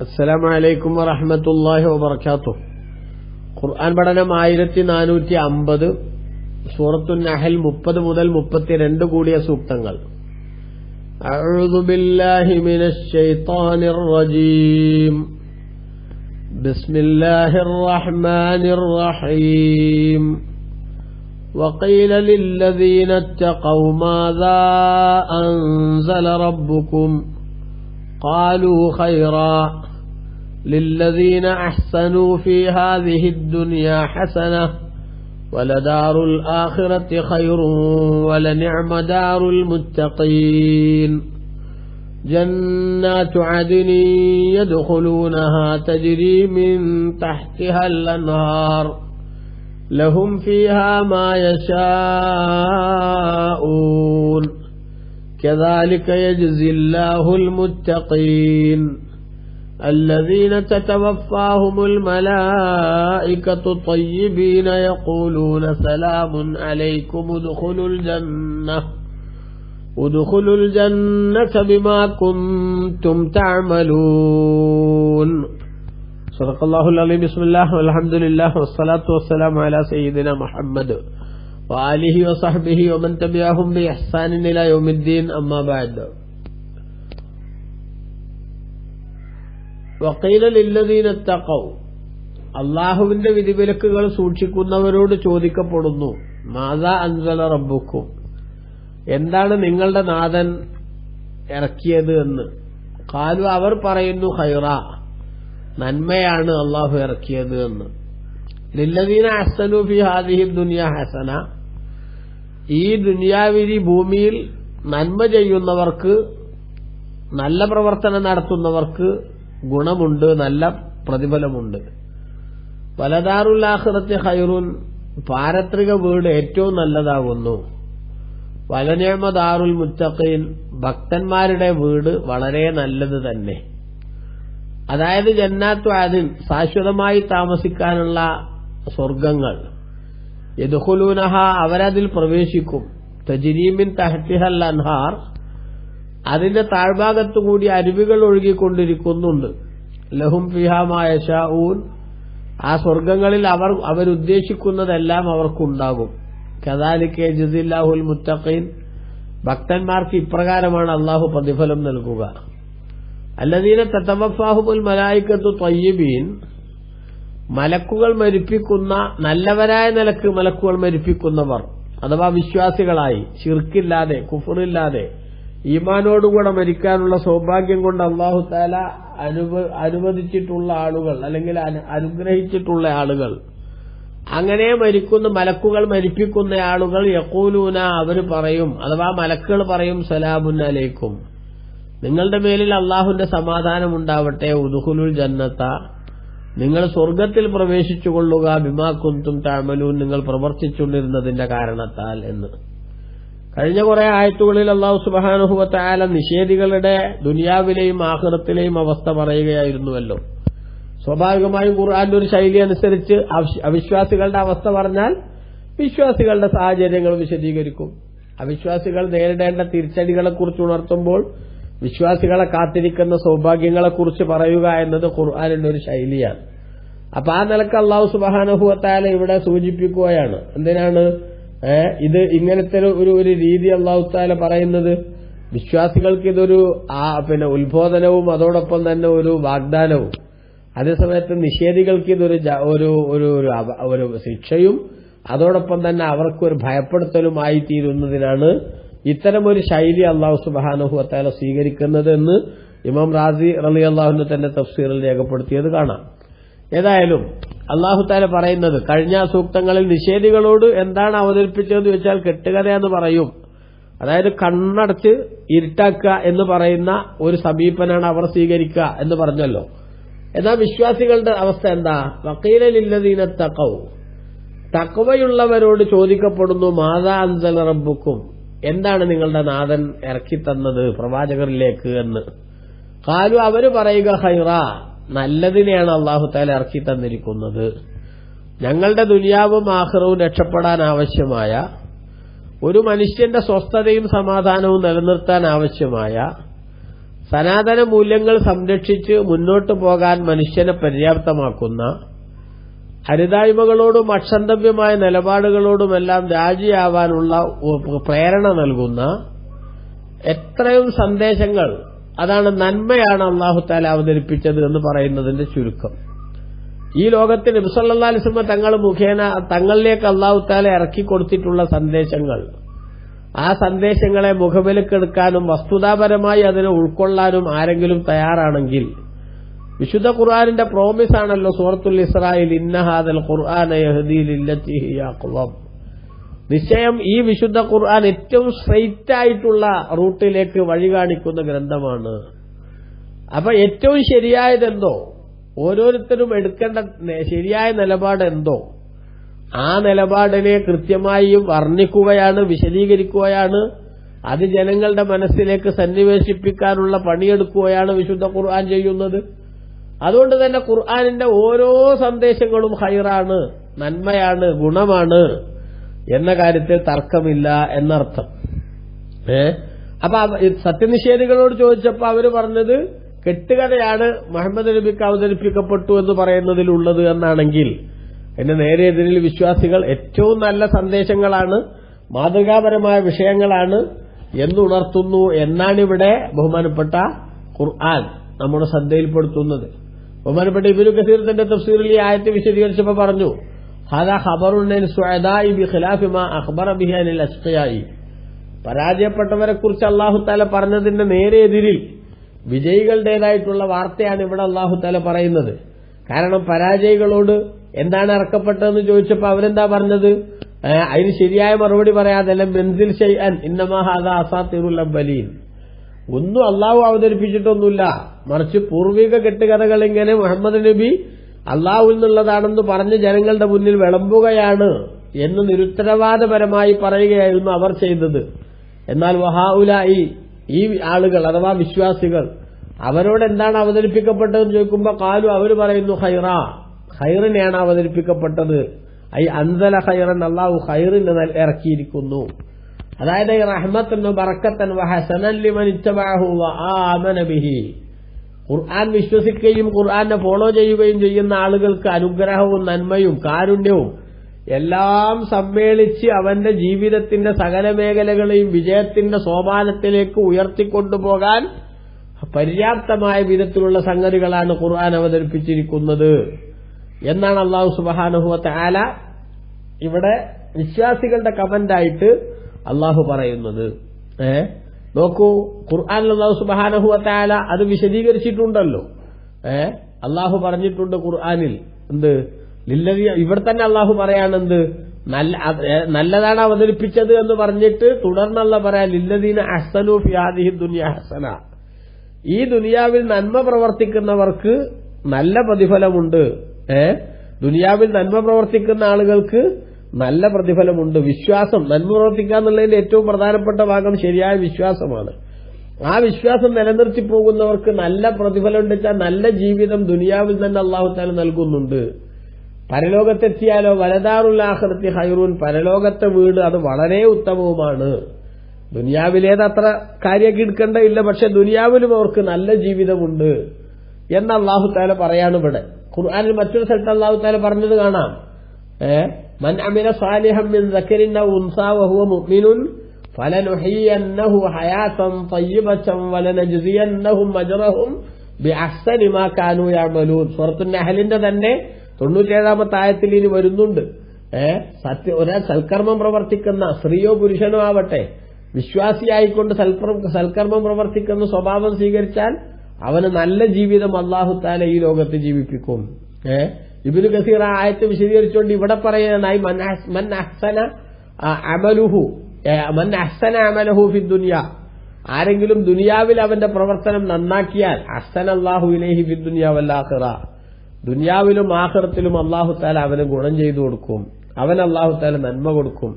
അസ്സലാമു അലൈക്കും വറഹ്മത്തുള്ളാഹി വബറകാതുഹു. ഖുർആൻ പഠനം 1450, സൂറത്തുൻ നഹൽ 30 മുതൽ 32 കൂടിയ സൂക്തങ്ങൾ. അഊദു ബില്ലാഹി മിനശ് ശൈത്വാനിർ റജീം. ബിസ്മില്ലാഹിർ റഹ്മാനിർ റഹീം. وقيل للذين اتقوا ماذا أنزل ربكم قالوا خيرا للذين أحسنوا في هذه الدنيا حسنة ولدار الآخرة خير ولنعم دار المتقين جنات عدن يدخلونها تجري من تحتها الأنهار لهم فيها ما يشاءون كذلك يجزي الله المتقين الذين تتوفاهم الملائكة طيبين يقولون سلام عليكم ادخلوا الجنة بما كنتم تعملون. صدق الله العظيم. بسم الله والحمد لله والصلاة والسلام على سيدنا محمد وآله وصحبه ومن تبعهم بإحسان إلى يوم الدين. أما بعد. وقيل للذين اتقوا, അള്ളാഹുവിന്റെ വിധിവിലക്കുകൾ സൂക്ഷിക്കുന്നവരോട് ചോദിക്കപ്പെടുന്നു, മാദാ അൻസല റബ്ബുക്കും, എന്താണ് നിങ്ങളുടെ നാഥൻ ഇറക്കിയത് എന്ന്. ഖാലു, അവർ പറയുന്നു, ഖൈറ, നന്മയാണ് അള്ളാഹു ഇറക്കിയത് എന്ന്. ലില്ലദീന അഹ്സനു ഫി ഹാദിഹി ദുനിയ ഹസന, ഈ ദുനിയാവിൽ ഭൂമിയിൽ നന്മ ചെയ്യുന്നവർക്ക്, നല്ല പ്രവർത്തനം നടത്തുന്നവർക്ക് ഗുണമുണ്ട്, നല്ല പ്രതിഫലമുണ്ട്. വലദാറുൽ ആഖിറത്തി ഖൈറുൻ, പാരത്രിക വീട് ഏറ്റവും നല്ലതാകുന്നു. വലനിഅമ ദാറുൽ മുത്തഖീൻ, ഭക്തന്മാരുടെ വീട് വളരെ നല്ലത് തന്നെ. അതായത് ജന്നാത്തു അദിൻ, ശാശ്വതമായി താമസിക്കാനുള്ള സ്വർഗങ്ങൾ. യദ്ഖുലൂനഹ, അവരതിൽ പ്രവേശിക്കും. തജ്രീ മിൻ തഹ്തിഹൽ അൻഹാർ, അതിന്റെ താഴ്ഭാഗത്തുകൂടി അരുവികൾ ഒഴുകിക്കൊണ്ടിരിക്കുന്നുണ്ട്. ലഹും ഫിഹാ മാ യശാഊൻ, ആ സ്വർഗങ്ങളിൽ അവരുദ്ദേശിക്കുന്നതെല്ലാം അവർക്കുണ്ടാകും. കദാലിക യജ്സില്ലാഹുൽ മുത്തഖീൻ, ഭക്തന്മാർക്ക് ഇപ്രകാരമാണ് അള്ളാഹു പ്രതിഫലം നൽകുക. അല്ലദീന തതവഫാഹുൽ മലായികത്തു ത്വയ്യിബീൻ, മലക്കുകൾ മരിപ്പിക്കുന്ന, നല്ലവരായ നിലക്ക് മലക്കുകൾ മരിപ്പിക്കുന്നവർ, അഥവാ വിശ്വാസികളായി, ശിർക്കില്ലാതെ, കുഫറില്ലാതെ, ഈമാനോടുകൂടെ മരിക്കാനുള്ള സൗഭാഗ്യം കൊണ്ട് അല്ലാഹു തആല അനുവദിച്ചിട്ടുള്ള ആളുകൾ, അല്ലെങ്കിൽ അനുഗ്രഹിച്ചിട്ടുള്ള ആളുകൾ, അങ്ങനെ മരിക്കുന്ന മലക്കുകൾ മരിപ്പിക്കുന്ന ആളുകൾ, യഖൂലൂന, അവർ പറയും, അഥവാ മലക്കുകൾ പറയും, സലാമുൻ അലൈക്കും, നിങ്ങളുടെ മേലിൽ അള്ളാഹുവിന്റെ സമാധാനം ഉണ്ടാവട്ടെ. ഉദ്ഖുലുൽ ജന്നത, നിങ്ങൾ സ്വർഗത്തിൽ പ്രവേശിച്ചുകൊള്ളുക. ബിമാ കുന്തും തഅമലൂൻ, നിങ്ങൾ പ്രവർത്തിച്ചുകൊണ്ടിരുന്നതിന്റെ കാരണത്താൽ എന്ന്. കഴിഞ്ഞ കുറെ ആയത്തുകളിൽ അല്ലാഹു സുബ്ഹാനഹു വ തആല നിഷേധികളുടെ ദുനിയാവിലെയും ആഖിറത്തിലെയും അവസ്ഥ പറയുകയായിരുന്നുവല്ലോ. സ്വാഭാവികമായും ഖുർആന്റെ ഒരു ശൈലി അനുസരിച്ച് അവിശ്വാസികളുടെ അവസ്ഥ പറഞ്ഞാൽ വിശ്വാസികളുടെ സാഹചര്യങ്ങൾ വിശദീകരിക്കും. അവിശ്വാസികൾ നേരിടേണ്ട തിരിച്ചടികളെക്കുറിച്ച് ഉണർത്തുമ്പോൾ വിശ്വാസികളെ കാത്തിരിക്കുന്ന സൗഭാഗ്യങ്ങളെക്കുറിച്ച് പറയുക എന്നത് ഖുർആനിന്റെ ഒരു ശൈലിയാണ്. അപ്പൊ ആ നിലക്ക് അല്ലാഹു സുബ്ഹാനഹു വ തആല ഇവിടെ സൂചിപ്പിക്കുകയാണ്. എന്തിനാണ് ഇത് ഇങ്ങനത്തെ ഒരു രീതി അല്ലാഹു തആല പറയുന്നത്? വിശ്വാസികൾക്ക് ഇതൊരു ഉത്ബോധനവും അതോടൊപ്പം തന്നെ ഒരു വാഗ്ദാനവും, അതേസമയത്ത് നിഷേധികൾക്ക് ഇതൊരു ഒരു ശിക്ഷയും അതോടൊപ്പം തന്നെ അവർക്കൊരു ഭയപ്പെടുത്തലുമായി തീരുന്നതിനാണ് ഇത്തരമൊരു ശൈലി അല്ലാഹു സുബ്ഹാനഹു വ തആല സ്വീകരിക്കുന്നത് എന്ന് ഇമാം റാസി റളിയല്ലാഹു അൻഹു തന്നെ തഫ്സീറിൽ രേഖപ്പെടുത്തിയത് കാണാം. ഏതായാലും അല്ലാഹു തആല പറയുന്നത്, കഴിഞ്ഞ സൂക്തങ്ങളിൽ നിഷേധികളോട് എന്താണ് അവതരിപ്പിച്ചതെന്ന് വെച്ചാൽ കെട്ടുകഥയെന്ന് പറയും. അതായത് കണ്ണടച്ച് ഇരുട്ടാക്കുക എന്ന് പറയുന്ന ഒരു സമീപനാണ് അവർ സ്വീകരിക്കുക എന്ന് പറഞ്ഞല്ലോ. എന്നാൽ വിശ്വാസികളുടെ അവസ്ഥ എന്താ? വഖീല ലില്ലദീന തഖൗ, തഖ്വയുള്ളവരോട് ചോദിക്കപ്പെടുന്നു, മാദാ അൻസല റബ്ബുക്കും, എന്താണ് നിങ്ങളുടെ നാഥൻ ഇറക്കിത്തന്നത് പ്രവാചകരിലേക്ക് എന്ന്. ഖാലു, അവര് പറയുക, ഖൈറ, നല്ലതിനെയാണ് അല്ലാഹു തആല ഇറക്കി തന്നിരിക്കുന്നത്. ഞങ്ങളുടെ ദുനിയാവും ആഖിറവും രക്ഷപ്പെടാൻ ആവശ്യമായ, ഒരു മനുഷ്യന്റെ സ്വസ്ഥതയും സമാധാനവും നിലനിർത്താൻ ആവശ്യമായ സനാതന മൂല്യങ്ങൾ സംരക്ഷിച്ച് മുന്നോട്ടു പോകാൻ മനുഷ്യനെ പര്യാപ്തമാക്കുന്ന, അരുതായ്മകളോടും അക്ഷന്തവ്യമായ നിലപാടുകളോടുമെല്ലാം രാജിയാവാനുള്ള പ്രേരണ നൽകുന്ന എത്രയും സന്ദേശങ്ങൾ, അതാണ് നന്മയാണ് അല്ലാഹു തആല അവതരിപ്പിച്ചത് എന്ന് പറയുന്നതിന്റെ ചുരുക്കം. ഈ ലോകത്തിൽ നബി സല്ലല്ലാഹു അലൈഹി വസല്ലം തങ്ങൾ മുഖേന തങ്ങളിലേക്ക് അല്ലാഹു തആല ഇറക്കി കൊടുത്തിട്ടുള്ള സന്ദേശങ്ങൾ, ആ സന്ദേശങ്ങളെ മുഖവിലക്കെടുക്കാനും വസ്തുതാപരമായി അതിനെ ഉൾക്കൊള്ളാനും ആരെങ്കിലും തയ്യാറാണെങ്കിൽ, വിശുദ്ധ ഖുർആനിന്റെ പ്രോമിസ് ആണല്ലോ സൂറത്തുൽ ഇസ്രായിൽ, ഇന്ന ഹാദൽ ഖുർആന യഹ്ദീ ലില്ലത്തി ഹിയ അഖ്വം. നിശ്ചയം ഈ വിശുദ്ധ ഖുർആൻ ഏറ്റവും സ്ട്രെയിറ്റ് ആയിട്ടുള്ള റൂട്ടിലേക്ക് വഴി കാണിക്കുന്ന ഗ്രന്ഥമാണ്. അപ്പൊ ഏറ്റവും ശരിയായതെന്തോ, ഓരോരുത്തരും എടുക്കേണ്ട ശരിയായ നിലപാട് എന്തോ, ആ നിലപാടിനെ കൃത്യമായി വർണ്ണിക്കുകയാണ്, വിശദീകരിക്കുകയാണ്, അത് ജനങ്ങളുടെ മനസ്സിലേക്ക് സന്നിവേശിപ്പിക്കാനുള്ള പണിയെടുക്കുകയാണ് വിശുദ്ധ ഖുർആൻ ചെയ്യുന്നത്. അതുകൊണ്ട് തന്നെ ഖുർആനിന്റെ ഓരോ സന്ദേശങ്ങളും ഖൈറാണ്, നന്മയാണ്, ഗുണമാണ് എന്ന കാര്യത്തിൽ തർക്കമില്ല എന്നർത്ഥം. അപ്പൊ സത്യനിഷേധികളോട് ചോദിച്ചപ്പോ അവര് പറഞ്ഞത് കെട്ടുകഥയാണ് മുഹമ്മദ് നബിക്ക് അവതരിപ്പിക്കപ്പെട്ടു എന്ന് പറയുന്നതിലുള്ളത് എന്നാണെങ്കിൽ, അതിന്റെ നേരെ എതിരിൽ വിശ്വാസികൾ ഏറ്റവും നല്ല സന്ദേശങ്ങളാണ്, മാതൃകാപരമായ വിഷയങ്ങളാണ് എന്നുണർത്തുന്നു എന്നാണിവിടെ ബഹുമാനപ്പെട്ട ഖുർആൻ നമ്മുടെ ശ്രദ്ധയിൽപ്പെടുത്തുന്നത്. ബഹുമാനപ്പെട്ട ഇബ്നു കസീർ തന്റെ തഫ്സീറിൽ ഈ ആയത്ത് വിശദീകരിച്ചപ്പോൾ പറഞ്ഞു, ഹാദാ ഖബറുൻ അൻ സുഅദാഇ ബിഖിലാഫി മാ അഖ്ബറ ബിഹി അനിൽ അശ്ഖിയാഇ. പരാജയപ്പെട്ടവരെ കുറിച്ച് അല്ലാഹു തആല പറഞ്ഞതിന്റെ നേരെ എതിരിൽ വിജയികളുടേതായിട്ടുള്ള വാർത്തയാണ് ഇവിടെ അല്ലാഹു തആല പറയുന്നത്. കാരണം പരാജയികളോട് എന്താണ് ഇറക്കപ്പെട്ടതെന്ന് ചോദിച്ചപ്പോൾ അവരെന്താ പറഞ്ഞത്? അതിന് ശരിയായ മറുപടി പറയാതെ ബെൻസിൽ ഷൈഅൻ ഇന്നമാ ഹാദാ അസാത്തിറുൽ അവ്വലീൻ, ഒന്നും അള്ളാഹു അവതരിപ്പിച്ചിട്ടൊന്നുമില്ല, മറിച്ച് പൂർവിക കെട്ടുകഥകൾ ഇങ്ങനെ മുഹമ്മദ് നബി അള്ളാഹുവിൽ നിന്നുള്ളതാണെന്ന് പറഞ്ഞ് ജനങ്ങളുടെ മുന്നിൽ വിളമ്പുകയാണ് എന്ന് നിരുത്തരവാദപരമായി പറയുകയായിരുന്നു അവർ ചെയ്തത്. എന്നാൽ വഹാഉലായി, ഈ ആളുകൾ അഥവാ വിശ്വാസികൾ, അവരോട് എന്താണ് അവതരിപ്പിക്കപ്പെട്ടതെന്ന് ചോദിക്കുമ്പോൾ കാലു, അവർ പറയുന്നു ഖൈറാ, ഖൈറിനെയാണ് അവതരിപ്പിക്കപ്പെട്ടത്. ഐ അൻസല ഖൈറൻ, അല്ലാഹു ഖൈറിനെ ഇറക്കിയിരിക്കുന്നു. അതായത് റഹ്മത്തൻ ബറക്കത്തൻ വഹസനൻ ലിമൻ ഇത്തബഅഹു വആമന ബിഹി. ഖുർആൻ വിശ്വസിക്കുകയും ഖുർആനെ ഫോളോ ചെയ്യുകയും ചെയ്യുന്ന ആളുകൾക്ക് അനുഗ്രഹവും നന്മയും കാരുണ്യവും എല്ലാം സമ്മേളിച്ച് അവന്റെ ജീവിതത്തിന്റെ സകല മേഖലകളെയും വിജയത്തിന്റെ സോപാനത്തിലേക്ക് ഉയർത്തിക്കൊണ്ടുപോകാൻ പര്യാപ്തമായ വിധത്തിലുള്ള സംഗതികളാണ് ഖുർആൻ അവതരിപ്പിച്ചിരിക്കുന്നത് എന്നാണ് അല്ലാഹു സുബ്ഹാനഹു വ തആല ഇവിടെ വിശ്വാസികളുടെ കമന്റായിട്ട് അല്ലാഹു പറയുന്നത്. നോക്കൂ, ഖുർആനിൽ അല്ലാഹു സുബ്ഹാനഹു വ തആല അത് വിശദീകരിച്ചിട്ടുണ്ടല്ലോ. അല്ലാഹു പറഞ്ഞിട്ടുണ്ട് ഖുർആനിൽ എന്ത്, ലില്ലദീ, ഇവിടെ തന്നെ അല്ലാഹു പറയാണെന്ത്, നല്ലതാണ് അവതരിപ്പിച്ചത് എന്ന് പറഞ്ഞിട്ട് തുടർന്നുള്ള പറയാം ലില്ലദീന അഹ്സനു ഫി ഹാദിഹി ദുനിയ ഹസന, ഈ ദുനിയാവിൽ നന്മ പ്രവർത്തിക്കുന്നവർക്ക് നല്ല പ്രതിഫലമുണ്ട്. ദുനിയാവിൽ നന്മ പ്രവർത്തിക്കുന്ന ആളുകൾക്ക് നല്ല പ്രതിഫലമുണ്ട്. വിശ്വാസം, നന്മ പ്രവർത്തിക്കുക എന്നുള്ളതിന്റെ ഏറ്റവും പ്രധാനപ്പെട്ട ഭാഗം ശരിയായ വിശ്വാസമാണ്. ആ വിശ്വാസം നിലനിർത്തി പോകുന്നവർക്ക് നല്ല പ്രതിഫലം ഉണ്ടെച്ചാൽ നല്ല ജീവിതം ദുനിയാവിൽ തന്നെ അല്ലാഹു തആല നൽകുന്നുണ്ട്. പരലോകത്തെത്തിയാലോ വലദാറുൽ ആഖിറത്തി ഖൈറുൻ, പരലോകത്തെ വീട് അത് വളരെ ഉത്തമവുമാണ്. ദുനിയാവിലേത് അത്ര കാര്യമാക്കി എടുക്കേണ്ടതില്ല, പക്ഷെ ദുനിയാവിലും അവർക്ക് നല്ല ജീവിതമുണ്ട് എന്ന് അല്ലാഹു തആല പറയാണ് ഇവിടെ. ഖുർആനിൽ മറ്റൊരു സ്ഥലത്ത് അല്ലാഹു തആല പറഞ്ഞത് കാണാം, മൻ അമില സാലിഹൻ മിൻ ദക്കരിൻ ഔ ഉൻസാ വഹുവ മുഅ്മിനുൻ ഫലനുഹയ്യന്നഹു ഹയാതൻ തയ്യിബതൻ വലനജ്സിയന്നഹും അജ്റഹും ബിഅഹ്സനി മാ കാനൂ യഅമലൂൻ. സൂറത്തുൻ നഹലിന്റെ തന്നെ 97ാമത്തെ ആയത്തിൽ ഇനി വരുന്നുണ്ട്. ഒരാൾ സൽക്കർമ്മം പ്രവർത്തിക്കുന്ന, സ്ത്രീയോ പുരുഷനോ ആവട്ടെ, വിശ്വാസിയായിക്കൊണ്ട് സൽക്കർമ്മം പ്രവർത്തിക്കുന്ന സ്വഭാവം സ്വീകരിച്ചാൽ അവന് നല്ല ജീവിതം അല്ലാഹു തആല ഈ ലോകത്ത് ജീവിപ്പിക്കും. ഇബ്നു കസീർ ആ ആയത്ത് വിശദീകരിച്ചുകൊണ്ട് ഇവിടെ പറയാനായി മൻ അഹ്സന അമലഹു ഫി ദുനിയ, ആരെങ്കിലും ദുനിയാവിൽ അവന്റെ പ്രവർത്തനം നന്നാക്കിയാൽ അഹ്സന അല്ലാഹു ഇലൈഹി ഫി ദുനിയ വൽ ആഖിറ, ദുനിയാവിലും ആഖിറത്തിലും അല്ലാഹു തആല അവന് ഗുണം ചെയ്തു കൊടുക്കും, അവൻ അല്ലാഹു തആല നന്മ കൊടുക്കും.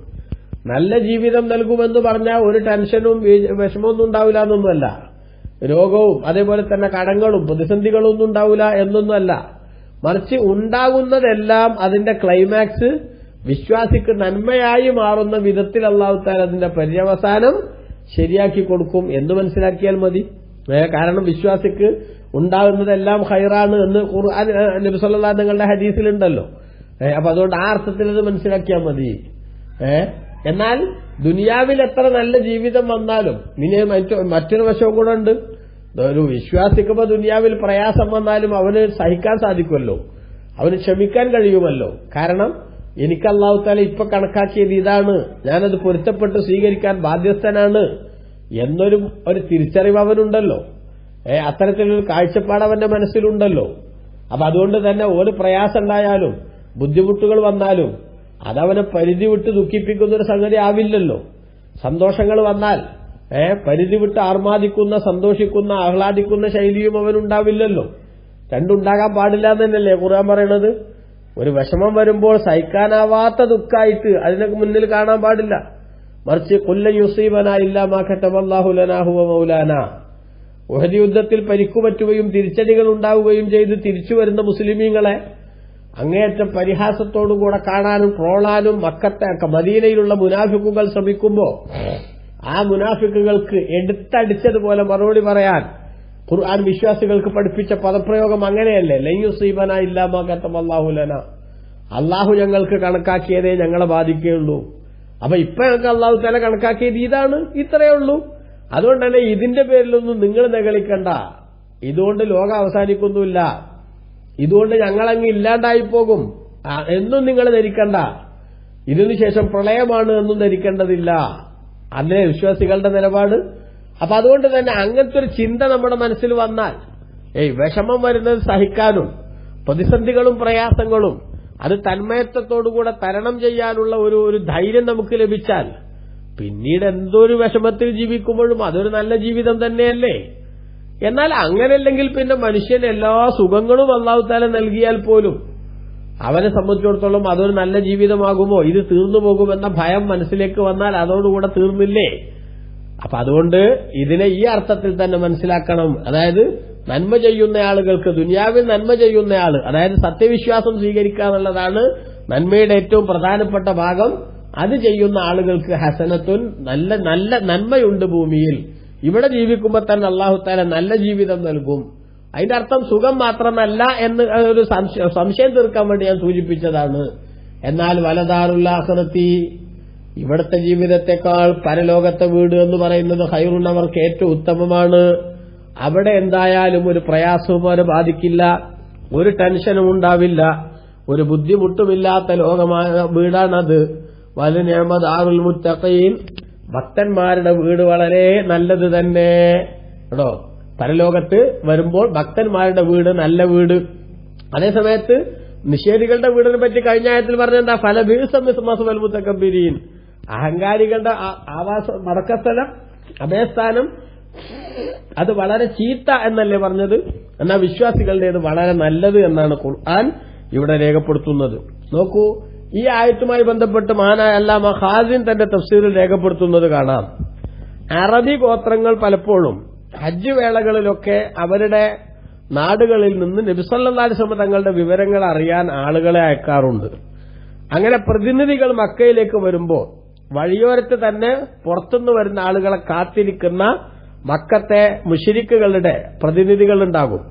നല്ല ജീവിതം നൽകുമെന്ന് പറഞ്ഞാൽ ഒരു ടെൻഷനും വിഷമമൊന്നും ഉണ്ടാവില്ല എന്നൊന്നുമല്ല, രോഗവും അതേപോലെ തന്നെ കടങ്ങളും പ്രതിസന്ധികളും ഒന്നും ഉണ്ടാവില്ല എന്നൊന്നുമല്ല, മറിച്ച് ഉണ്ടാകുന്നതെല്ലാം അതിന്റെ ക്ലൈമാക്സ് വിശ്വാസിക്ക് നന്മയായി മാറുന്ന വിധത്തിൽ അല്ലാഹു തആല അതിന്റെ പര്യവസാനം ശരിയാക്കി കൊടുക്കും എന്ന് മനസ്സിലാക്കിയാൽ മതി. കാരണം വിശ്വാസിക്ക് ഉണ്ടാകുന്നതെല്ലാം ഖൈറാണ് എന്ന് ഖുർആൻ നബി സല്ലല്ലാഹു അലൈഹി തങ്ങളുടെ ഹദീസിലുണ്ടല്ലോ. അപ്പൊ അതുകൊണ്ട് ആ അർത്ഥത്തിൽ അത് മനസ്സിലാക്കിയാൽ മതി. എന്നാൽ ദുനിയാവിൽ എത്ര നല്ല ജീവിതം വന്നാലും പിന്നെ മറ്റൊരു വശവും കൂടെ ഉണ്ട്. ഒരു വിശ്വാസിക്കുമ്പോ ദുനിയാവിൽ പ്രയാസം വന്നാലും അവന് സഹിക്കാൻ സാധിക്കുമല്ലോ, അവന് ക്ഷമിക്കാൻ കഴിയുമല്ലോ. കാരണം എനിക്ക് അല്ലാഹു തആല ഇപ്പൊ കണക്കാക്കിയത് ഇതാണ്, ഞാനത് പൊരുത്തപ്പെട്ട് സ്വീകരിക്കാൻ ബാധ്യസ്ഥനാണ് എന്നൊരു തിരിച്ചറിവ് അവനുണ്ടല്ലോ. അത്തരത്തിലൊരു കാഴ്ചപ്പാട് അവന്റെ മനസ്സിലുണ്ടല്ലോ. അപ്പൊ അതുകൊണ്ട് തന്നെ ഒരു പ്രയാസം ഉണ്ടായാലും ബുദ്ധിമുട്ടുകൾ വന്നാലും അതവനെ പരിധി വിട്ട് ദുഃഖിപ്പിക്കുന്ന ഒരു സംഗതി ആവില്ലല്ലോ. സന്തോഷങ്ങൾ വന്നാൽ പരിധി വിട്ട് ആർമാദിക്കുന്ന, സന്തോഷിക്കുന്ന, ആഹ്ലാദിക്കുന്ന ശൈലിയും അവനുണ്ടാവില്ലല്ലോ. രണ്ടുണ്ടാകാൻ പാടില്ല എന്ന് തന്നെയല്ലേ ഖുർആൻ പറയണത്. ഒരു വിഷമം വരുമ്പോൾ സഹിക്കാനാവാത്ത ദുഃഖമായിട്ട് അതിനെ മുന്നിൽ കാണാൻ പാടില്ല. മറിച്ച് കുല്ലൻ യുസീബനാ ഇല്ലാ മാ കതബല്ലാഹു ലനാ ഹുവ മൗലാനാ. ഉഹദ് യുദ്ധത്തിൽ പരിക്കുപറ്റുകയും തിരിച്ചടികൾ ഉണ്ടാവുകയും ചെയ്ത് തിരിച്ചു വരുന്ന മുസ്ലിമീങ്ങളെ അങ്ങേയറ്റം പരിഹാസത്തോടുകൂടെ കാണാനും ട്രോളാനും മദീനയിലുള്ള മുനാഫിക്കുകൾ ശ്രമിക്കുമ്പോൾ ആ മുനാഫിക്കുകൾക്ക് എടുത്തടിച്ചതുപോലെ മറുപടി പറയാൻ ഖുർആൻ വിശ്വാസികൾക്ക് പഠിപ്പിച്ച പദപ്രയോഗം അങ്ങനെയല്ലേ? ലൻ യുസീബനാ ഇല്ലാ മാ കതബല്ലാഹു ലനാ. അള്ളാഹു ഞങ്ങൾക്ക് കണക്കാക്കിയതേ ഞങ്ങളെ ബാധിക്കുകയുള്ളൂ. അപ്പൊ ഇപ്പൊ ഞങ്ങൾക്ക് അള്ളാഹു തആല കണക്കാക്കിയത് ഇതാണ്, ഇത്രയേ ഉള്ളൂ. അതുകൊണ്ട് തന്നെ ഇതിന്റെ പേരിലൊന്നും നിങ്ങൾ നെകളിക്കണ്ട. ഇതുകൊണ്ട് ലോകം അവസാനിക്കുന്നുമില്ല, ഇതുകൊണ്ട് ഞങ്ങളങ്ങ് ഇല്ലാണ്ടായി പോകും എന്നും നിങ്ങൾ ധരിക്കണ്ട. ഇതിനുശേഷം പ്രളയമാണ് എന്നും ധരിക്കേണ്ടതില്ല. അല്ലേ വിശ്വാസികളുടെ നിലപാട്? അപ്പൊ അതുകൊണ്ട് തന്നെ അങ്ങനത്തെ ഒരു ചിന്ത നമ്മുടെ മനസ്സിൽ വന്നാൽ വിഷമം വരുന്നത് സഹിക്കാനും പ്രതിസന്ധികളും പ്രയാസങ്ങളും അത് തന്മയത്വത്തോടുകൂടെ തരണം ചെയ്യാനുള്ള ഒരു ധൈര്യം നമുക്ക് ലഭിച്ചാൽ പിന്നീട് എന്തൊരു വിഷമത്തിൽ ജീവിക്കുമ്പോഴും അതൊരു നല്ല ജീവിതം തന്നെയല്ലേ? എന്നാൽ അങ്ങനെയല്ലെങ്കിൽ പിന്നെ മനുഷ്യന് എല്ലാ സുഖങ്ങളും അല്ലാഹു തആല നൽകിയാൽ പോലും അവനെ സംബന്ധിച്ചിടത്തോളം അതൊരു നല്ല ജീവിതമാകുമോ, ഇത് തീർന്നു പോകുമെന്ന ഭയം മനസ്സിലേക്ക് വന്നാൽ അതോടുകൂടെ തീർന്നില്ലേ? അപ്പൊ അതുകൊണ്ട് ഇതിനെ ഈ അർത്ഥത്തിൽ തന്നെ മനസ്സിലാക്കണം. അതായത് നന്മ ചെയ്യുന്ന ആളുകൾക്ക് ദുനിയാവിൽ നന്മ ചെയ്യുന്നയാൾ, അതായത് സത്യവിശ്വാസം സ്വീകരിക്കുക എന്നുള്ളതാണ് നന്മയുടെ ഏറ്റവും പ്രധാനപ്പെട്ട ഭാഗം. അത് ചെയ്യുന്ന ആളുകൾക്ക് ഹസനത്തുൻ നല്ല നല്ല നന്മയുണ്ട് ഭൂമിയിൽ. ഇവിടെ ജീവിക്കുമ്പോൾ തന്നെ അല്ലാഹു തആല നല്ല ജീവിതം നൽകും. അതിന്റെ അർത്ഥം സുഖം മാത്രമല്ല എന്ന് ഒരു സംശയം തീർക്കാൻ വേണ്ടി ഞാൻ സൂചിപ്പിച്ചതാണ്. എന്നാൽ വലദാറുൽ ആഖിറത്തി, ഇവിടുത്തെ ജീവിതത്തെക്കാൾ പരലോകത്തെ വീട് എന്ന് പറയുന്നത് ഖൈറുൻ, അവർക്ക് ഏറ്റവും ഉത്തമമാണ്. അവിടെ എന്തായാലും ഒരു പ്രയാസവും അവരെ ബാധിക്കില്ല, ഒരു ടെൻഷനും ഉണ്ടാവില്ല, ഒരു ബുദ്ധിമുട്ടുമില്ലാത്ത വീടാണത്. വലനിഅമദാറുൽ മുത്തഖീൻ, ഭക്തന്മാരുടെ വീട് വളരെ നല്ലത് തന്നെ കേട്ടോ. പരലോകത്ത് വരുമ്പോൾ ഭക്തന്മാരുടെ വീട് നല്ല വീട്. അതേസമയത്ത് നിഷേധികളുടെ വീടിനെ പറ്റി കഴിഞ്ഞ ആയത്തിൽ പറഞ്ഞെന്താ? ഫലബീസൽ മുതകബ്ബിരീൻ, അഹങ്കാരികളുടെ ആവാസ മടക്കസ്ഥലം അഭയസ്ഥാനം അത് വളരെ ചീത്ത എന്നല്ലേ പറഞ്ഞത്? എന്നാൽ വിശ്വാസികളുടേത് വളരെ നല്ലത് എന്നാണ് ഖുർആൻ ഇവിടെ രേഖപ്പെടുത്തുന്നത്. നോക്കൂ, ഈ ആയത്തുമായി ബന്ധപ്പെട്ട് മഹാനായ അല്ലാമ ഖാസിൻ തന്റെ തഫ്സീറിൽ രേഖപ്പെടുത്തുന്നത് കാണാം. അറബി ഗോത്രങ്ങൾ പലപ്പോഴും ഹജ്ജ് വേളകളിലൊക്കെ അവരുടെ നാടുകളിൽ നിന്ന് നബി സല്ലല്ലാഹു അലൈഹി വസല്ലം തങ്ങളുടെ വിവരങ്ങൾ അറിയാൻ ആളുകളെ അയക്കാറുണ്ട്. അങ്ങനെ പ്രതിനിധികൾ മക്കയിലേക്ക് വരുമ്പോൾ വഴിയോരത്ത് തന്നെ പുറത്തുനിന്ന് വരുന്ന ആളുകളെ കാത്തിരിക്കുന്ന മക്കത്തെ മുശ്രിക്കുകളുടെ പ്രതിനിധികളുണ്ടാകും.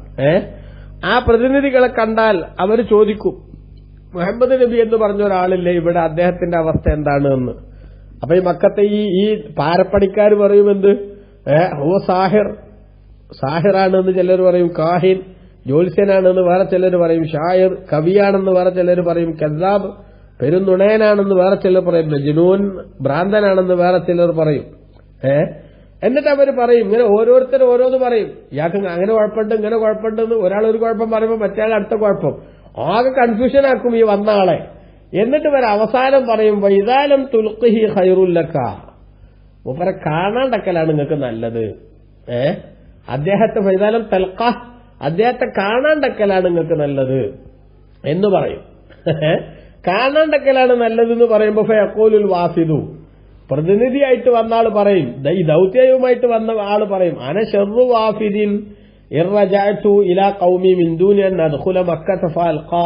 ആ പ്രതിനിധികളെ കണ്ടാൽ അവർ ചോദിക്കും, മുഹമ്മദ് നബി എന്ന് പറഞ്ഞ ഒരാളില്ലേ ഇവിടെ, അദ്ദേഹത്തിന്റെ അവസ്ഥ എന്താണ് എന്ന്. അപ്പൊ ഈ മക്കത്തെ ഈ പാരപ്പണിക്കാർ പറയുമെന്ത്? ഓ സാഹിറാണെന്ന് ചിലർ പറയും, കാഹിൻ ജ്യോത്സ്യനാണെന്ന് വേറെ ചിലർ പറയും, ഷായർ കവിയാണെന്ന് വേറെ ചിലർ പറയും, കദ്ദാബ് പെരുന്നുണയനാണെന്ന് വേറെ ചിലർ പറയും, മജ്നൂൻ ഭ്രാന്തനാണെന്ന് വേറെ ചിലർ പറയും. എന്നിട്ട് അവർ പറയും, ഇങ്ങനെ ഓരോരുത്തരും ഓരോന്ന് പറയും. ഇയാൾക്ക് അങ്ങനെ കുഴപ്പമുണ്ട്, ഇങ്ങനെ കുഴപ്പമുണ്ടെന്ന്. ഒരാൾ ഒരു കുഴപ്പം പറയുമ്പോൾ മറ്റേ അടുത്ത കുഴപ്പം. ആകെ കൺഫ്യൂഷൻ ആക്കും ഈ വന്ന ആളെ. എന്നിട്ട് ഇവർ അവസാനം പറയും, വൈദാലം തുൽഖിഹി ഖൈറുല്ലക, മൂപ്പരെ കാണാണ്ടക്കലാണ് നിങ്ങൾക്ക് നല്ലത്. അദ്ദേഹത്തെ വൈദാലം തൽഖ, അദ്ദേഹത്തെ കാണാണ്ടക്കലാണ് നിങ്ങൾക്ക് നല്ലത് എന്ന് പറയും. കാണാണ്ടക്കലാണ് നല്ലതെന്ന് പറയുമ്പോൾ ഫയഖൂലുൽ വാസിദു, പ്രതിനിധിയായിട്ട് വന്ന ആള് പറയും, ഈ ദൗത്യവുമായിട്ട് വന്ന ആള് പറയും, അന ശർറു വാഫിദിൻ ഇർറജഅതു ഇലാ ഖൗമി മിൻ ദൂനി അൻ അദ്ഖുല മക്കത ഫഅൽഖാ.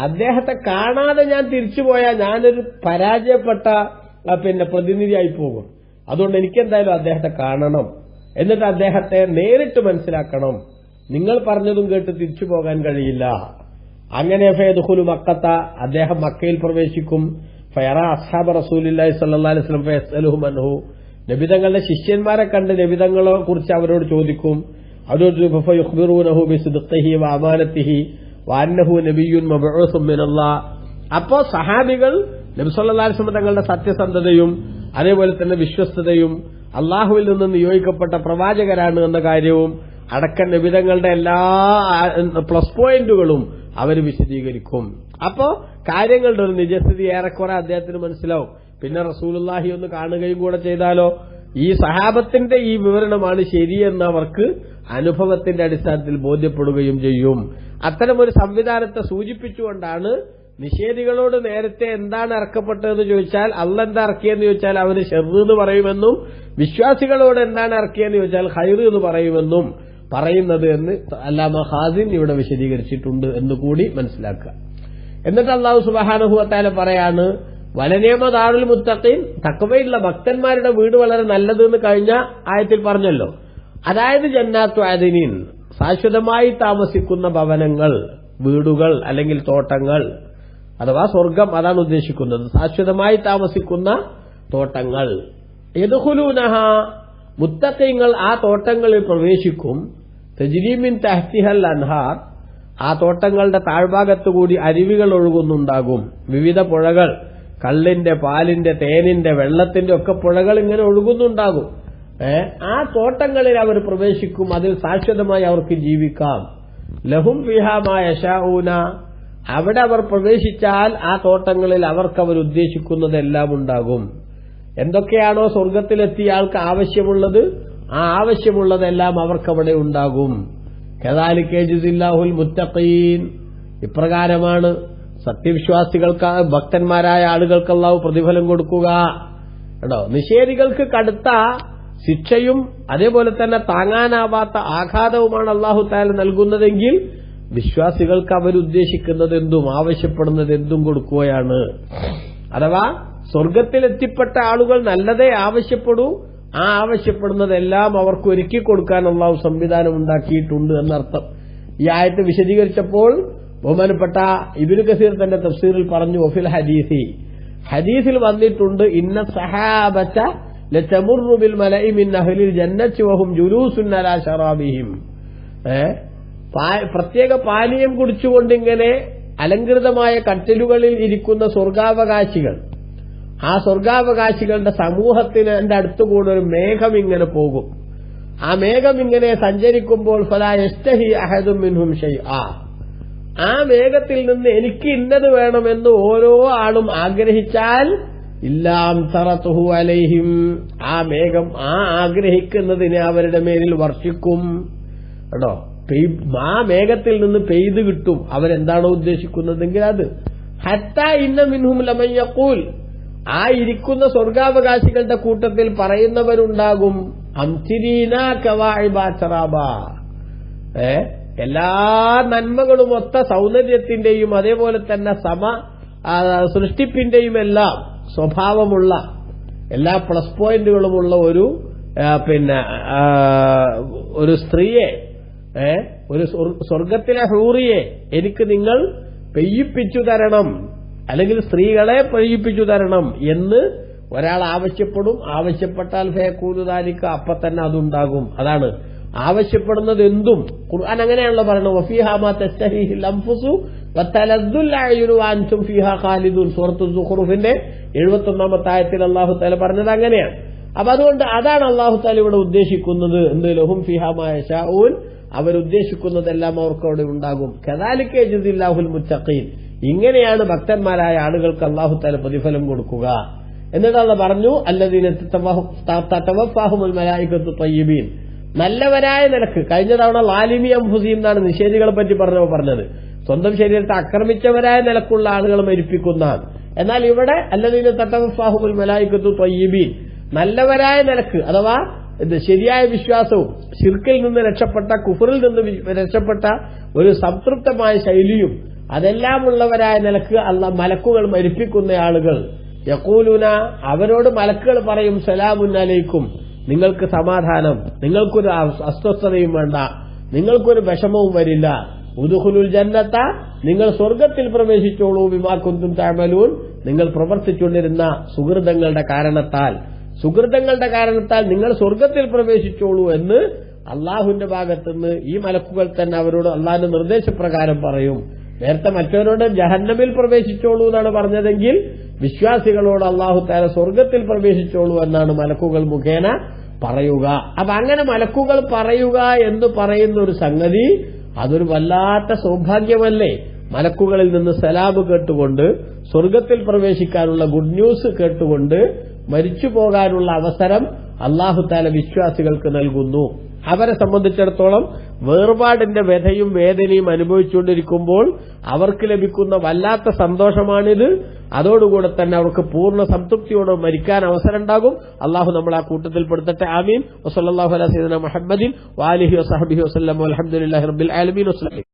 അദ്ദേഹത്തെ കാണാതെ ഞാൻ തിരിച്ചുപോയാൽ ഞാനൊരു പരാജയപ്പെട്ട പ്രതിനിധിയായി പോകും. അതുകൊണ്ട് എനിക്കെന്തായാലും അദ്ദേഹത്തെ കാണണം എന്നിട്ട് അദ്ദേഹത്തെ നേരിട്ട് മനസ്സിലാക്കണം. നിങ്ങൾ പറഞ്ഞതും കേട്ട് തിരിച്ചു പോകാൻ കഴിയില്ല. അങ്ങനെ ഫയദ്ഖുലു മക്കത്ത, അദ്ദേഹം മക്കയിൽ പ്രവേശിക്കും. ഫയറ അസ്ഹാബ റസൂലില്ലാഹി സ്വല്ലല്ലാഹു അലൈഹി വസല്ലം ഫയസ്അലുഹും അൻഹു, നബിതങ്ങളുടെ ശിഷ്യന്മാരെ കണ്ട് നബിതങ്ങളെ കുറിച്ച് അവരോട് ചോദിക്കും. അവരോട് ഫയുഖ്ബിറൂനഹു ബിസിദ്ഖിഹി വഅമാനതിഹി വഅന്നഹു നബിയ്യുൻ മബ്ഊസും മിനല്ലാഹ്. അപ്പോൾ സഹാബികൾ നബി സല്ലല്ലാഹു അലൈഹി വസല്ലം തങ്ങളുടെ സത്യസന്ധതയും അതേപോലെ തന്നെ വിശ്വസ്തതയും അള്ളാഹുവിൽ നിന്ന് നിയോഗിക്കപ്പെട്ട പ്രവാചകരാണ് എന്ന കാര്യവും അടക്കം നബിതങ്ങളുടെ എല്ലാ പ്ലസ് പോയിന്റുകളും അവർ വിശദീകരിക്കും. അപ്പോ കാര്യങ്ങളുടെ ഒരു നിജസ്ഥിതി ഏറെക്കുറെ അദ്ദേഹത്തിന് മനസ്സിലാവും. പിന്നെ റസൂലുള്ളാഹി ഒന്ന് കാണുകയും കൂടെ ചെയ്താലോ ഈ സഹാബത്തിന്റെ ഈ വിവരണമാണ് ശരിയെന്ന് അവർക്ക് അനുഭവത്തിന്റെ അടിസ്ഥാനത്തിൽ ബോധ്യപ്പെടുകയും ചെയ്യും. അത്തരമൊരു സംവിധാനത്തെ സൂചിപ്പിച്ചുകൊണ്ടാണ് നിഷേധികളോട് നേരത്തെ എന്താണ് ഇറക്കപ്പെട്ടതെന്ന് ചോദിച്ചാൽ അള്ളാഹ് എന്താ ഇറക്കിയെന്ന് ചോദിച്ചാൽ അവർ ഷർറ് എന്ന് പറയുമെന്നും വിശ്വാസികളോട് എന്താണ് ഇറക്കിയെന്ന് ചോദിച്ചാൽ ഖൈർ എന്ന് പറയുമെന്നും പറയുന്നത് എന്ന് അല്ലാമ ഖാസിൻ ഇവിടെ വിശദീകരിച്ചിട്ടുണ്ട് എന്ന് കൂടി മനസ്സിലാക്കുക. എന്നിട്ട് അല്ലാഹു സുബ്ഹാനഹു വ തആല പറയാണ് വലനിഅമ ദാറുൽ മുത്തഖീൻ, തഖ്വയുള്ള ഭക്തന്മാരുടെ വീട് വളരെ നല്ലതെന്ന് കഴിഞ്ഞ ആയത്തിൽ പറഞ്ഞല്ലോ. അതായത് ജന്നാത്തു അദ്നിൻ, ശാശ്വതമായി താമസിക്കുന്ന ഭവനങ്ങൾ, വീടുകൾ അല്ലെങ്കിൽ തോട്ടങ്ങൾ, അഥവാ സ്വർഗം, അതാണ് ഉദ്ദേശിക്കുന്നത്. ശാശ്വതമായി താമസിക്കുന്ന തോട്ടങ്ങൾ. യദ്ഖുലൂനഹ, മുത്തഖീങ്ങൾ ആ തോട്ടങ്ങളിൽ പ്രവേശിക്കും. തജ്രി മിൻ തഹ്തിഹൽ അൻഹാർ, ആ തോട്ടങ്ങളുടെ താഴ്ഭാഗത്തുകൂടി അരുവികൾ ഒഴുകുന്നുണ്ടാകും. വിവിധ പുഴകൾ, കള്ളിന്റെ, പാലിന്റെ, തേനിന്റെ, വെള്ളത്തിന്റെ ഒക്കെ പുഴകൾ ഇങ്ങനെ ഒഴുകുന്നുണ്ടാകും. ആ തോട്ടങ്ങളിൽ അവർ പ്രവേശിക്കും. അതിൽ ശാശ്വതമായി അവർക്ക് ജീവിക്കാം. ലഹും ഫീഹാ മാ യശാഊന, അവിടെ അവർ പ്രവേശിച്ചാൽ ആ തോട്ടങ്ങളിൽ അവർക്ക് അവർ ഉദ്ദേശിക്കുന്നതെല്ലാം ഉണ്ടാകും. എന്തൊക്കെയാണോ സ്വർഗത്തിലെത്തിയ ആൾക്ക് ആവശ്യമുള്ളത് ആ ആവശ്യമുള്ളതെല്ലാം അവർക്കവിടെ ഉണ്ടാകും. കദാലിക യജ്സില്ലാഹുൽ മുത്തഖീൻ, ഇപ്രകാരമാണ് സത്യവിശ്വാസികൾക്ക്, ഭക്തന്മാരായ ആളുകൾക്ക് അല്ലാഹു പ്രതിഫലം കൊടുക്കുക. കേട്ടോ, നിഷേധികൾക്ക് കടുത്ത ശിക്ഷയും അതേപോലെ തന്നെ താങ്ങാനാവാത്ത ആഘാതവുമാണ് അല്ലാഹു തആല നൽകുന്നതെങ്കിൽ വിശ്വാസികൾക്ക് അവരുദ്ദേശിക്കുന്നത് എന്തും ആവശ്യപ്പെടുന്നത് എന്തും കൊടുക്കുകയാണ്. അഥവാ സ്വർഗത്തിലെത്തിപ്പെട്ട ആളുകൾ നല്ലതേ ആവശ്യപ്പെടൂ, ആ ആവശ്യപ്പെടുന്നതെല്ലാം അവർക്ക് ഒരുക്കി കൊടുക്കാൻ അല്ലാഹു സംവിധാനം ഉണ്ടാക്കിയിട്ടുണ്ട് എന്നർത്ഥം. ഈ ആയത്ത് വിശദീകരിച്ചപ്പോൾ ബഹുമാനപ്പെട്ട ഇബ്നു കസീർ തന്റെ തഫ്സീറിൽ പറഞ്ഞു, വഫിൽ ഹദീസി, ഹദീസിൽ വന്നിട്ടുണ്ട്, ഇന്ന സഹാബത ലതമുറു ബിൽ മലഇ മിൻ അഹ്ലിൽ ജന്നത്തി വഹും ജുലൂസുൻ അലാ ശറാബിഹിം. പ്രത്യേക പാനീയം കുടിച്ചുകൊണ്ടിങ്ങനെ അലങ്കൃതമായ കട്ടിലുകളിൽ ഇരിക്കുന്ന സ്വർഗാവകാശികൾ, ആ സ്വർഗാവകാശികളുടെ സമൂഹത്തിന്റെ അടുത്തുകൂടെ ഒരു മേഘം ഇങ്ങനെ പോകും. ആ മേഘം ഇങ്ങനെ സഞ്ചരിക്കുമ്പോൾ ഫലാ യസ്തഹി അഹദും മിൻഹും ഷൈആ, ആ മേഘത്തിൽ നിന്ന് എനിക്ക് ഇന്നത് വേണമെന്ന് ഓരോ ആളും ആഗ്രഹിച്ചാൽ ഇല്ലാം തറതുഹു അലൈഹിം, ആ മേഘം ആ ആഗ്രഹിക്കുന്നതിനെ അവരുടെ മേലിൽ വർഷിക്കും. കേട്ടോ, ആ മേഘത്തിൽ നിന്ന് പെയ്ത് കിട്ടും അവരെന്താണോ ഉദ്ദേശിക്കുന്നതെങ്കിൽ അത്. ഹത്താ ഇന്ന മിൻഹും ലമൻ യഖൂൽ, ആ ഇരിക്കുന്ന സ്വർഗാവകാശികളുടെ കൂട്ടത്തിൽ പറയുന്നവരുണ്ടാകും, അംതിരീന കവാഇബ ചറാബ, എല്ലാ നന്മകളും ഒത്ത സൗന്ദര്യത്തിന്റെയും അതേപോലെ തന്നെ സൃഷ്ടിപ്പിന്റെയും എല്ലാം സ്വഭാവമുള്ള എല്ലാ പ്ലസ് പോയിന്റുകളുമുള്ള ഒരു സ്ത്രീയെ, ഒരു സ്വർഗത്തിലെ ഹൂറിയെ എനിക്ക് നിങ്ങൾ പെയ്യിപ്പിച്ചു തരണം, അല്ലെങ്കിൽ സ്ത്രീകളെ പെയ്യിപ്പിച്ചു തരണം എന്ന് ഒരാൾ ആവശ്യപ്പെടും. ആവശ്യപ്പെട്ടാൽ ഫയഖൂലു ദാലിക, അപ്പൊ തന്നെ അതുണ്ടാകും. അതാണ് ആവശ്യപ്പെടുന്നത് എന്തും. ഖുർആൻ അങ്ങനെയാണല്ലോ പറയുന്നത്, വഫീഹാ മാ തസ്തഹീഹിൽ അൻഫുസു വതലദ്ദുൽ അഅ്യുനു വഅൻതും ഫീഹാ ഖാലിദൂൻ. സൂറത്തുൽ സുഖ്റൂഫിന്റെ 71ാമത്തെ ആയത്തിൽ അല്ലാഹു തആല പറഞ്ഞത് അങ്ങനെയാണ്. അപ്പൊ അതുകൊണ്ട് അതാണ് അല്ലാഹു തആല ഇവിടെ ഉദ്ദേശിക്കുന്നത്. എന്ത്, ലഹും ഫീഹാ മാ യശാഊൻ, അവരുദ്ദേശിക്കുന്നതെല്ലാം അവർക്ക് അവിടെ ഉണ്ടാകും. കദാലിക യജ്സില്ലാഹുൽ മുത്തഖീൻ, ഇങ്ങനെയാണ് ഭക്തന്മാരായ ആളുകൾക്ക് അല്ലാഹു തആല പ്രതിഫലം കൊടുക്കുക. എന്നിട്ട് അല്ലാഹു പറഞ്ഞു, അല്ലദീന തതവഫാഹുൽ മലായികത്തു തയ്യിബീൻ, നല്ലവരായ നിലക്ക്. കഴിഞ്ഞ തവണ ലാലിമി അംഫുസിഹിം എന്നാണ് നിഷേധികളെ പറ്റി പറഞ്ഞത്, സ്വന്തം ശരീരത്തെ ആക്രമിച്ചവരായ നിലക്കുള്ള ആളുകൾ മരിപ്പിക്കുന്നതാണ്. എന്നാൽ ഇവിടെ അല്ലദീന തതവഫാഹുൽ മലായികത്തു തയ്യിബീൻ, നല്ലവരായ നിലക്ക്, അഥവാ ശരിയായ വിശ്വാസവും ശിർക്കിൽ നിന്ന് രക്ഷപ്പെട്ട, കുഫറിൽ നിന്ന് രക്ഷപ്പെട്ട ഒരു സംതൃപ്തമായ ശൈലിയും അതെല്ലാം ഉള്ളവരായ നിലക്ക് മലക്കുകൾ മരിപ്പിക്കുന്ന ആളുകൾ. യഖൂലുന, അവരോട് മലക്കുകൾ പറയും, സലാമുൻ അലൈക്കും, നിങ്ങൾക്ക് സമാധാനം, നിങ്ങൾക്കൊരു അസ്വസ്ഥതയും വേണ്ട, നിങ്ങൾക്കൊരു വിഷമവും വരില്ല. ഉദ്ഖുലുൽ ജന്നത, നിങ്ങൾ സ്വർഗത്തിൽ പ്രവേശിച്ചോളൂ, ബിമാ കുന്തും തഅമലൂൻ, നിങ്ങൾ പ്രവർത്തിച്ചുകൊണ്ടിരുന്ന സുഹൃതങ്ങളുടെ കാരണത്താൽ നിങ്ങൾ സ്വർഗത്തിൽ പ്രവേശിച്ചോളൂ എന്ന് അള്ളാഹുവിന്റെ ഭാഗത്തുനിന്ന് ഈ മലക്കുകൾ തന്നെ അവരോട് അള്ളാഹിന്റെ നിർദ്ദേശപ്രകാരം പറയും. നേരത്തെ മറ്റവരോട് ജഹന്നമിൽ പ്രവേശിച്ചോളൂ എന്നാണ് പറഞ്ഞതെങ്കിൽ വിശ്വാസികളോട് അള്ളാഹു തആല സ്വർഗത്തിൽ പ്രവേശിച്ചോളൂ എന്നാണ് മലക്കുകൾ മുഖേന പറയുക. അപ്പൊ അങ്ങനെ മലക്കുകൾ പറയുക എന്ന് പറയുന്ന ഒരു സംഗതി അതൊരു വല്ലാത്ത സൗഭാഗ്യമല്ലേ? മലക്കുകളിൽ നിന്ന് സലാം കേട്ടുകൊണ്ട് സ്വർഗത്തിൽ പ്രവേശിക്കാനുള്ള ഗുഡ് ന്യൂസ് കേട്ടുകൊണ്ട് മരിച്ചു പോകാനുള്ള അവസരം അല്ലാഹു തആല വിശ്വാസികൾക്ക് നൽകുന്നു. അവരെ സംബന്ധിച്ചിടത്തോളം വേർപാടിന്റെ വ്യഥയും വേദനയും അനുഭവിച്ചുകൊണ്ടിരിക്കുമ്പോൾ അവർക്ക് ലഭിക്കുന്ന വല്ലാത്ത സന്തോഷമാണിത്. അതോടുകൂടെ തന്നെ അവർക്ക് പൂർണ്ണ സംതൃപ്തിയോടെ മരിക്കാൻ അവസരം ഉണ്ടാകും. അള്ളാഹു നമ്മൾ ആ കൂട്ടത്തിൽ പെടുത്തട്ടെ. ആമീൻ. വസല്ലല്ലാഹു അലാ സയ്യിദിനാ മുഹമ്മദിൻ വആലിഹി വസഹ്ബിഹി വസല്ലം. വൽഹംദുലില്ലാഹി റബ്ബിൽ ആലമീൻ.